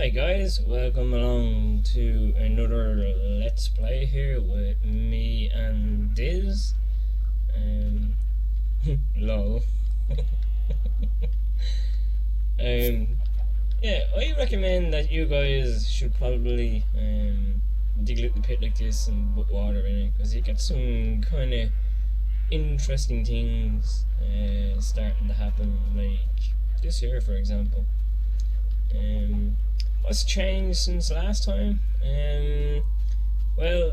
Hi guys, welcome along to another Let's Play here with me and Diz. Lol. Yeah, I recommend that you guys should probably dig out the pit like this and put water in it, because you get some kind of interesting things starting to happen, like this here for example. What's changed since last time? Well,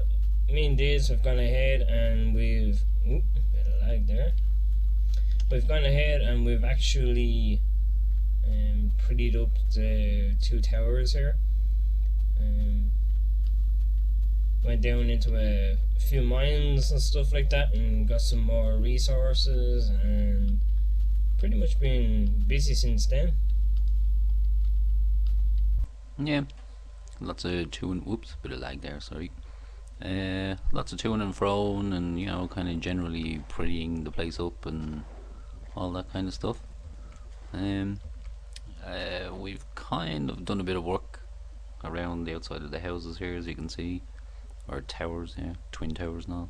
me and Diz have gone ahead and we've bit of lag there. We've gone ahead and we've actually prettied up the two towers here. Went down into a few mines and stuff like that and got some more resources, and pretty much been busy since then. Yeah, lots of whoops, bit of lag there, sorry. Lots of to and froing, and you know, kind of generally prettying the place up and all that kind of stuff. We've kind of done a bit of work around the outside of the houses here, as you can see, or towers, yeah, twin towers now.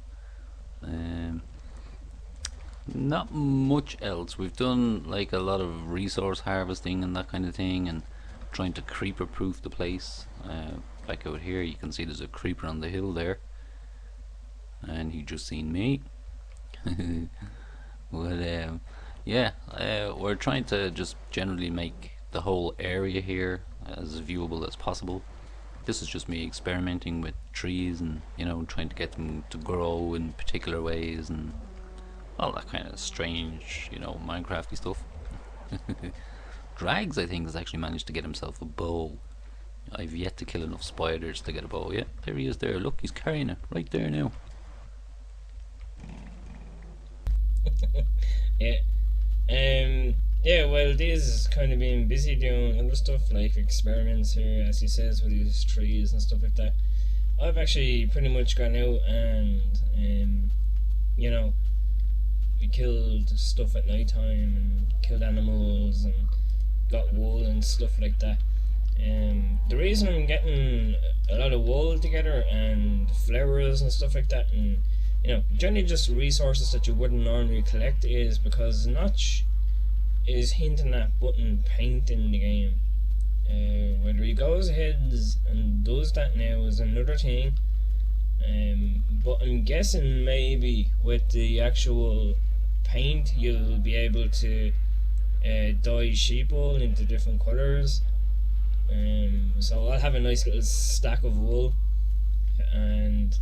Not much else. We've done like a lot of resource harvesting and that kind of thing, and trying to creeper proof the place. Back out here you can see there's a creeper on the hill there, and he just seen me. But yeah, we're trying to just generally make the whole area here as viewable as possible. This is just me experimenting with trees and, you know, trying to get them to grow in particular ways and all that kind of strange, you know, Minecrafty stuff. Drags, I think, has actually managed to get himself a bow. I've yet to kill enough spiders to get a bow. Yeah, there he is there. Look, he's carrying it right there now. Yeah. Yeah, well, Diz has kind of been busy doing other stuff like experiments here, as he says, with these trees and stuff like that. I've actually pretty much gone out and you know, we killed stuff at night time and killed animals and got wool and stuff like that. The reason I'm getting a lot of wool together and flowers and stuff like that, and you know, generally just resources that you wouldn't normally collect, is because Notch is hinting at putting paint in the game. Whether he goes ahead and does that now is another thing. But I'm guessing maybe with the actual paint you'll be able to dye sheep wool into different colours. So I'll have a nice little stack of wool, and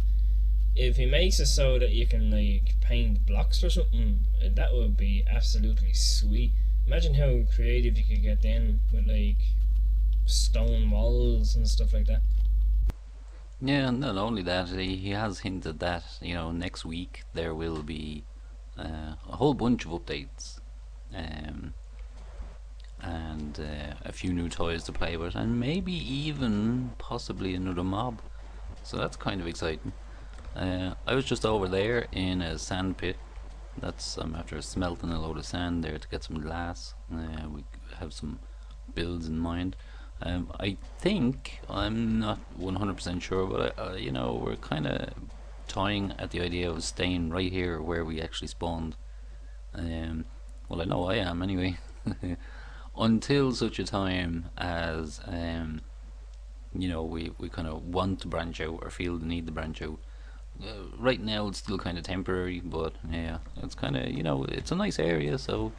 if he makes it so that you can like paint blocks or something, that would be absolutely sweet. Imagine how creative you could get then with like stone walls and stuff like that. Yeah, and not only that, he has hinted that, you know, next week there will be a whole bunch of updates, and a few new toys to play with, and maybe even possibly another mob. So that's kind of exciting. I was just over there in a sand pit. I'm after smelting a load of sand there to get some glass. We have some builds in mind. I think, I'm not 100% sure, but you know, we're kind of toying at the idea of staying right here where we actually spawned. Well, I know I am anyway. Until such a time as you know, we kind of want to branch out or feel the need to branch out. Right now it's still kind of temporary, but yeah, it's kind of, you know, it's a nice area, so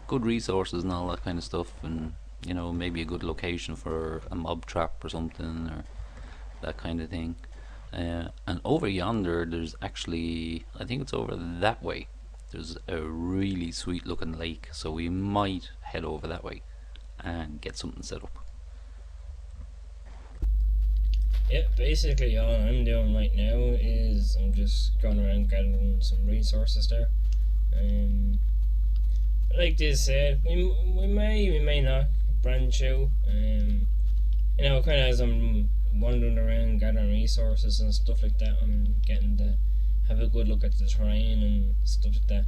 good resources and all that kind of stuff, and you know, maybe a good location for a mob trap or something, or that kind of thing. And over yonder there's actually, I think it's over that way, there's a really sweet looking lake, so we might head over that way and get something set up. Yeah, basically all I'm doing right now is I'm just going around gathering some resources there. Like Diz said, we may not branch out. You know, kind of as I'm wandering around gathering resources and stuff like that, I'm getting to have a good look at the terrain and stuff like that.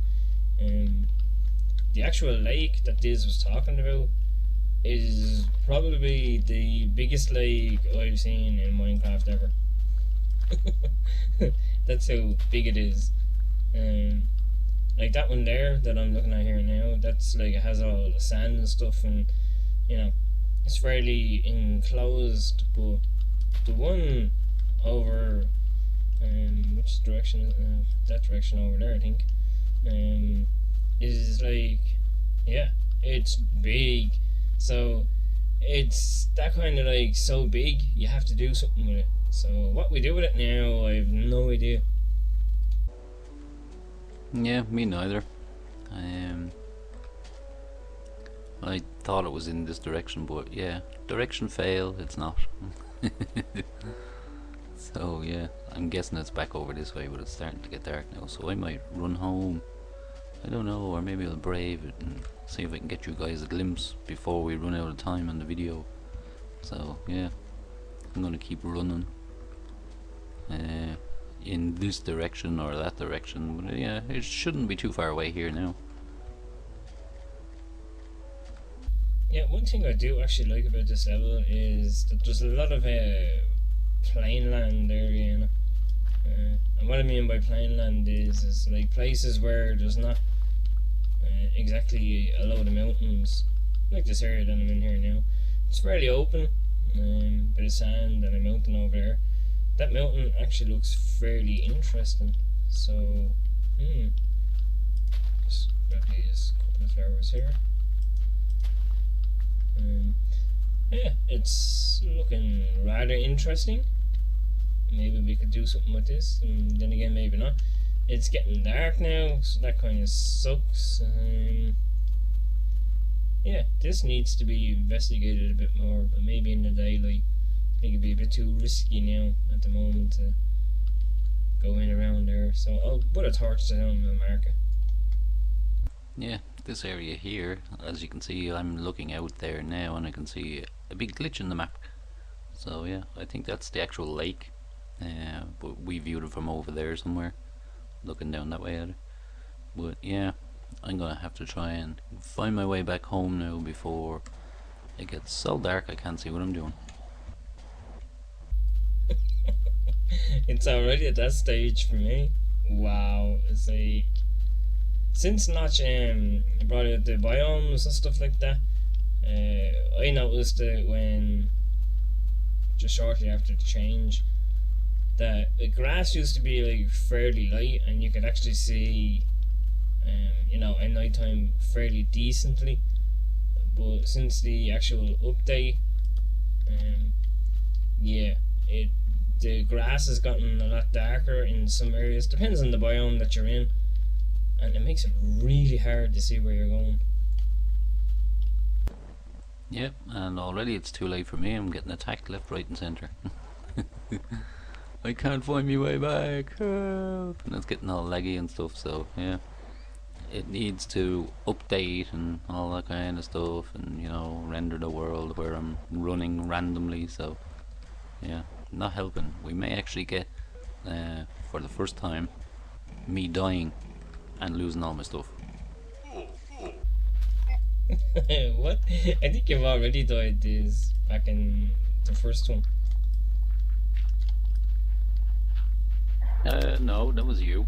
The actual lake that Diz was talking about, is probably the biggest lake I've seen in Minecraft ever. That's how big it is. Um, like that one there that I'm looking at here now, that's like, it has all the sand and stuff, and you know, it's fairly enclosed. But the one over, which direction? That direction over there, I think. Is like, yeah, it's big. So it's that kind of like so big, you have to do something with it. So what we do with it now, I have no idea. Yeah, me neither. I thought it was in this direction, but yeah, direction fail, it's not. So yeah, I'm guessing it's back over this way, but it's starting to get dark now, so I might run home. I don't know, or maybe I'll brave it and see if I can get you guys a glimpse before we run out of time on the video. So yeah, I'm gonna keep running in this direction or that direction, but yeah, it shouldn't be too far away here now. Yeah, one thing I do actually like about this level is that there's a lot of plain land area, you know. And what I mean by plain land is like places where there's not exactly a load of mountains, like this area that I'm in here now. It's fairly open, bit of sand and a mountain over there. That mountain actually looks fairly interesting. So, just grab these couple of flowers here. Yeah, it's looking rather interesting. Maybe we could do something with this, and then again, maybe not. It's getting dark now, so that kind of sucks. Yeah, this needs to be investigated a bit more, but maybe in the daylight. I think it'd be a bit too risky now at the moment to go in around there. So I'll put a torch down on the marker. Yeah, this area here, as you can see, I'm looking out there now and I can see a big glitch in the map. So yeah, I think that's the actual lake, but we viewed it from over there somewhere, looking down that way at it. But yeah, I'm gonna have to try and find my way back home now before it gets so dark I can't see what I'm doing. It's already at that stage for me. Wow, it's like, since Notch brought out the biomes and stuff like that, I noticed it when, just shortly after the change, that the grass used to be like fairly light and you could actually see, you know, at night time fairly decently. But since the actual update, yeah, the grass has gotten a lot darker in some areas. Depends on the biome that you're in, and it makes it really hard to see where you're going. Yep, and already it's too late for me. I'm getting attacked left, right and centre. I can't find my way back, help! And it's getting all laggy and stuff, so yeah, it needs to update and all that kind of stuff, and you know, render the world where I'm running randomly. So yeah, not helping. We may actually get, for the first time, me dying and losing all my stuff. What? I think you've already died this back in the first one. No, that was you.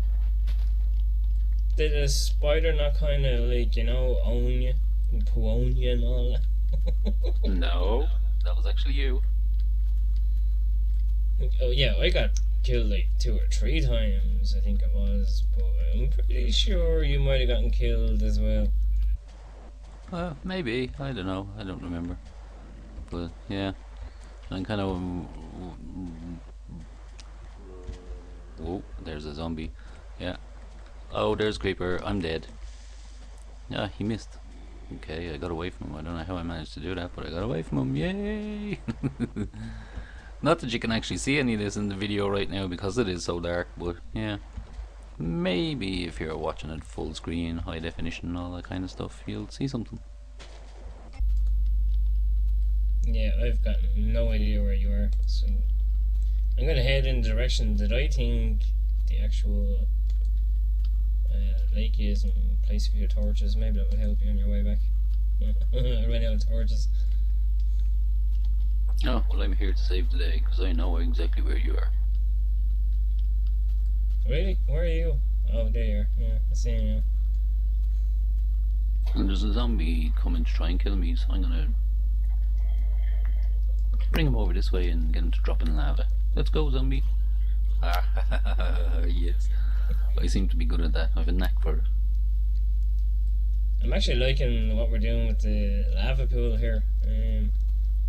Did a spider not kind of like, you know, own you and poo-own you and all that? No, that was actually you. Oh yeah, I got killed like 2 or 3 times, I think it was, but I'm pretty sure you might have gotten killed as well. Maybe, I don't know, I don't remember. But yeah, I'm kind of... Whoa, there's a zombie. Yeah. Oh, there's Creeper, I'm dead. Yeah, he missed. Okay, I got away from him. I don't know how I managed to do that, but I got away from him, yay! Not that you can actually see any of this in the video right now because it is so dark, but yeah. Maybe if you're watching it full screen, high definition, all that kind of stuff, you'll see something. Yeah, I've got no idea where you are, so I'm gonna head in the direction that I think the actual lake is and place a few torches. Maybe that will help you on your way back. I ran out of torches. Oh, well, I'm here to save the day because I know exactly where you are. Really? Where are you? Oh, there you are. Yeah, I see you now. And there's a zombie coming to try and kill me, so I'm gonna bring him over this way and get him to drop in lava. Let's go, zombie. Yes. I seem to be good at that. I have a knack for it. I'm actually liking what we're doing with the lava pool here.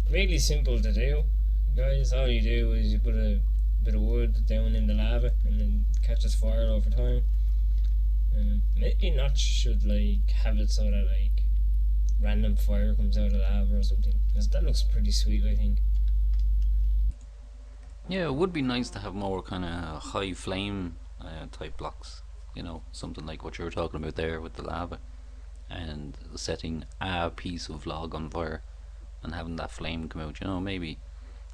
Really simple to do, guys. All you do is you put a bit of wood down in the lava and then catches fire over time. Maybe not should like have it so that like random fire comes out of lava or something, because that looks pretty sweet, I think. Yeah, it would be nice to have more kind of high flame type blocks. You know, something like what you were talking about there with the lava and setting a piece of log on fire and having that flame come out. You know, maybe,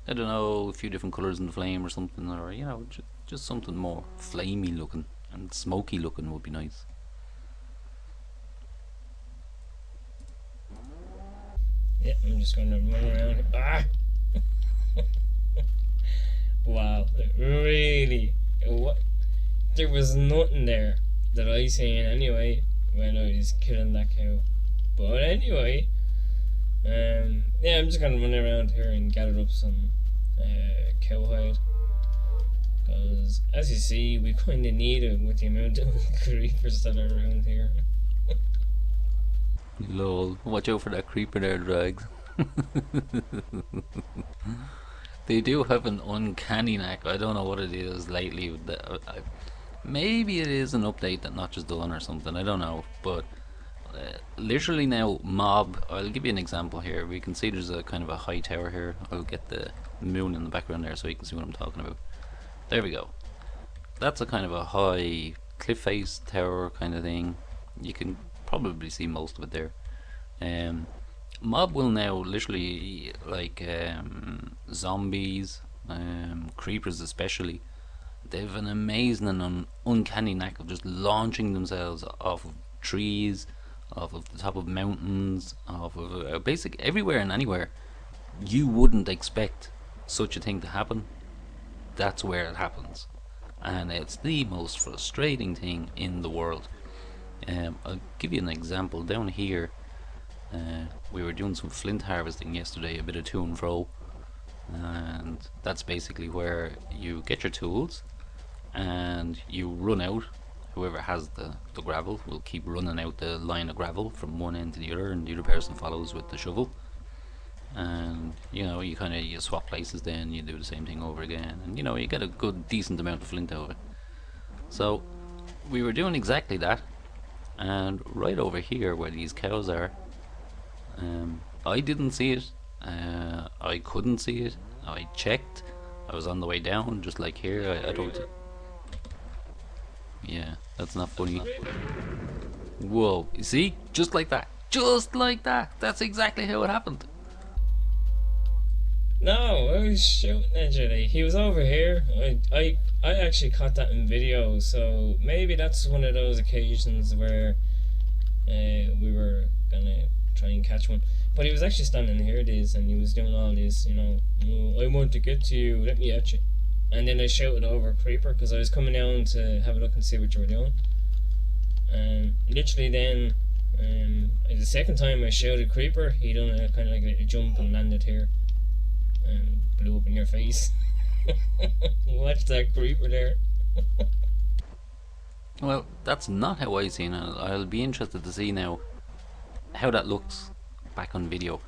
I don't know, a few different colours in the flame or something, or you know, just something more flamey looking and smoky looking would be nice. Yeah, I'm just gonna run around. Ah! Wow, really? What? There was nothing there that I seen anyway when I was killing that cow. But anyway, yeah, I'm just gonna run around here and gather up some cow hide. Because as you see, we kind of need it with the amount of creepers that are around here. Lol, watch out for that creeper there, Drags. They do have an uncanny knack. I don't know what it is lately. Maybe it is an update that Notch has done or something. I don't know. But literally now, mob. I'll give you an example here. We can see there's a kind of a high tower here. I'll get the moon in the background there so you can see what I'm talking about. There we go. That's a kind of a high cliff face tower kind of thing. You can probably see most of it there. Mob will now literally, like zombies, creepers especially, they have an amazing and uncanny knack of just launching themselves off of trees, off of the top of mountains, off of basic everywhere and anywhere. You wouldn't expect such a thing to happen. That's where it happens, and it's the most frustrating thing in the world. I'll give you an example. Down here, we were doing some flint harvesting yesterday, a bit of to and fro, and that's basically where you get your tools and you run out. Whoever has the gravel will keep running out the line of gravel from one end to the other, and the other person follows with the shovel. And you know, you kind of you swap places, then you do the same thing over again, and you know, you get a good decent amount of flint out of it. So we were doing exactly that, and right over here where these cows are, I didn't see it. I couldn't see it. I checked. I was on the way down, just like here. I don't. Yeah, that's not funny. Whoa! You see, just like that. Just like that. That's exactly how it happened. No, I was shooting at you. Like, he was over here. I actually caught that in video, so maybe that's one of those occasions where we were gonna try and catch one. But he was actually standing here, this, and he was doing all this, you know, "Oh, I want to get to you, let me at you." And then I shouted over Creeper because I was coming down to have a look and see what you were doing. And literally then, the second time I shouted Creeper, he done a kind of like a jump and landed here and blew up in your face. Watch that Creeper there. Well, that's not how I seen it. I'll be interested to see now how that looks back on video.